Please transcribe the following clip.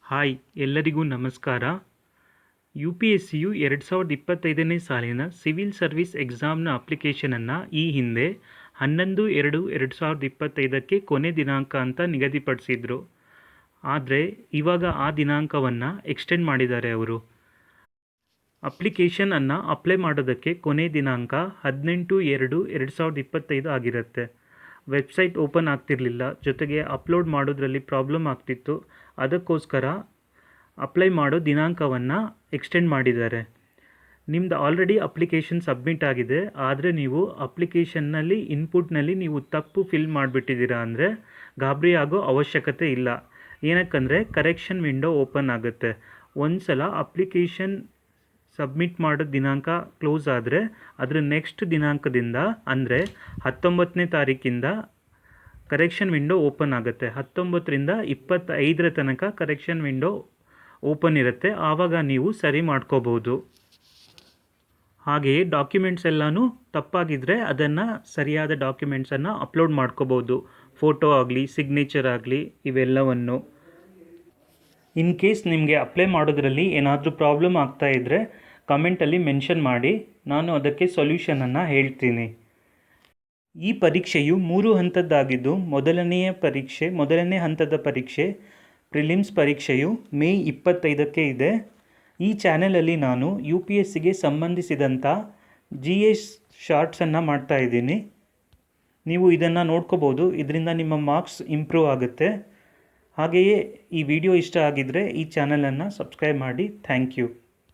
Hi ಎಲ್ಲರಿಗೂ ನಮಸ್ಕಾರ. U P S ಸಿಯು 2025ನೇ ಸಾಲಿನ ಸಿವಿಲ್ ಸರ್ವಿಸ್ ಎಕ್ಸಾಮ್ನ ಅಪ್ಲಿಕೇಶನನ್ನು ಈ ಹಿಂದೆ 11/2/2025ಕ್ಕೆ ಕೊನೆ ದಿನಾಂಕ ಅಂತ ನಿಗದಿಪಡಿಸಿದ್ರು. ಆದರೆ ಇವಾಗ ಆ ದಿನಾಂಕವನ್ನು ಎಕ್ಸ್ಟೆಂಡ್ ಮಾಡಿದ್ದಾರೆ ಅವರು. ಅಪ್ಲಿಕೇಶನನ್ನು ಅಪ್ಲೈ ಮಾಡೋದಕ್ಕೆ ಕೊನೆ ದಿನಾಂಕ 18/2/2025 ಆಗಿರುತ್ತೆ. ವೆಬ್ಸೈಟ್ ಓಪನ್ ಆಗ್ತಿರಲಿಲ್ಲ, ಜೊತೆಗೆ ಅಪ್ಲೋಡ್ ಮಾಡೋದ್ರಲ್ಲಿ ಪ್ರಾಬ್ಲಮ್ ಆಗ್ತಿತ್ತು. ಅದಕ್ಕೋಸ್ಕರ ಅಪ್ಲೈ ಮಾಡೋ ದಿನಾಂಕವನ್ನು ಎಕ್ಸ್ಟೆಂಡ್ ಮಾಡಿದ್ದಾರೆ. ನಿಮ್ಮದು ಆಲ್ರೆಡಿ ಅಪ್ಲಿಕೇಶನ್ ಸಬ್ಮಿಟ್ ಆಗಿದೆ, ಆದರೆ ನೀವು ಅಪ್ಲಿಕೇಶನ್ನಲ್ಲಿ ಇನ್ಪುಟ್ನಲ್ಲಿ ನೀವು ತಪ್ಪು ಫಿಲ್ ಮಾಡಿಬಿಟ್ಟಿದ್ದೀರಾ ಅಂದರೆ ಗಾಬರಿ ಆಗೋ ಅವಶ್ಯಕತೆ ಇಲ್ಲ. ಏನಕ್ಕಂದರೆ ಕರೆಕ್ಷನ್ ವಿಂಡೋ ಓಪನ್ ಆಗುತ್ತೆ. ಒಂದು ಸಲ ಅಪ್ಲಿಕೇಶನ್ ಸಬ್ಮಿಟ್ ಮಾಡೋ ದಿನಾಂಕ ಕ್ಲೋಸ್ ಆದರೆ ಅದರ ನೆಕ್ಸ್ಟ್ ದಿನಾಂಕದಿಂದ ಅಂದರೆ 19ನೇ ತಾರೀಕಿಂದ ಕರೆಕ್ಷನ್ ವಿಂಡೋ ಓಪನ್ ಆಗುತ್ತೆ. 19ರಿಂದ 25ರ ತನಕ ಕರೆಕ್ಷನ್ ವಿಂಡೋ ಓಪನ್ ಇರುತ್ತೆ. ಆವಾಗ ನೀವು ಸರಿ ಮಾಡ್ಕೋಬೋದು. ಹಾಗೆಯೇ ಡಾಕ್ಯುಮೆಂಟ್ಸ್ ಎಲ್ಲನೂ ತಪ್ಪಾಗಿದ್ದರೆ ಅದನ್ನು ಸರಿಯಾದ ಡಾಕ್ಯುಮೆಂಟ್ಸನ್ನು ಅಪ್ಲೋಡ್ ಮಾಡ್ಕೋಬೋದು. ಫೋಟೋ ಆಗಲಿ, ಸಿಗ್ನೇಚರ್ ಆಗಲಿ, ಇವೆಲ್ಲವನ್ನು. ಇನ್ ಕೇಸ್ ನಿಮಗೆ ಅಪ್ಲೈ ಮಾಡೋದ್ರಲ್ಲಿ ಏನಾದರೂ ಪ್ರಾಬ್ಲಮ್ ಆಗ್ತಾ ಇದ್ದರೆ ಕಮೆಂಟಲ್ಲಿ ಮೆನ್ಷನ್ ಮಾಡಿ, ನಾನು ಅದಕ್ಕೆ ಸೊಲ್ಯೂಷನನ್ನು ಹೇಳ್ತೀನಿ. ಈ ಪರೀಕ್ಷೆಯು 3 ಹಂತದ್ದಾಗಿದ್ದು ಮೊದಲನೇ ಹಂತದ ಪರೀಕ್ಷೆ ಪ್ರಿಲಿಮ್ಸ್ ಪರೀಕ್ಷೆಯು ಮೇ 25ಕ್ಕೆ ಇದೆ. ಈ ಚಾನೆಲಲ್ಲಿ ನಾನು ಯು ಪಿ ಎಸ್ ಸಿಗೆ ಸಂಬಂಧಿಸಿದಂಥ GS ಶಾರ್ಟ್ಸನ್ನು ಮಾಡ್ತಾಯಿದ್ದೀನಿ. ನೀವು ಇದನ್ನು ನೋಡ್ಕೋಬೋದು. ಇದರಿಂದ ನಿಮ್ಮ ಮಾರ್ಕ್ಸ್ ಇಂಪ್ರೂವ್ ಆಗುತ್ತೆ. ಹಾಗೆಯೇ ಈ ವಿಡಿಯೋ ಇಷ್ಟ ಆಗಿದ್ದರೆ ಈ ಚಾನಲನ್ನು ಸಬ್ಸ್ಕ್ರೈಬ್ ಮಾಡಿ. Thank you.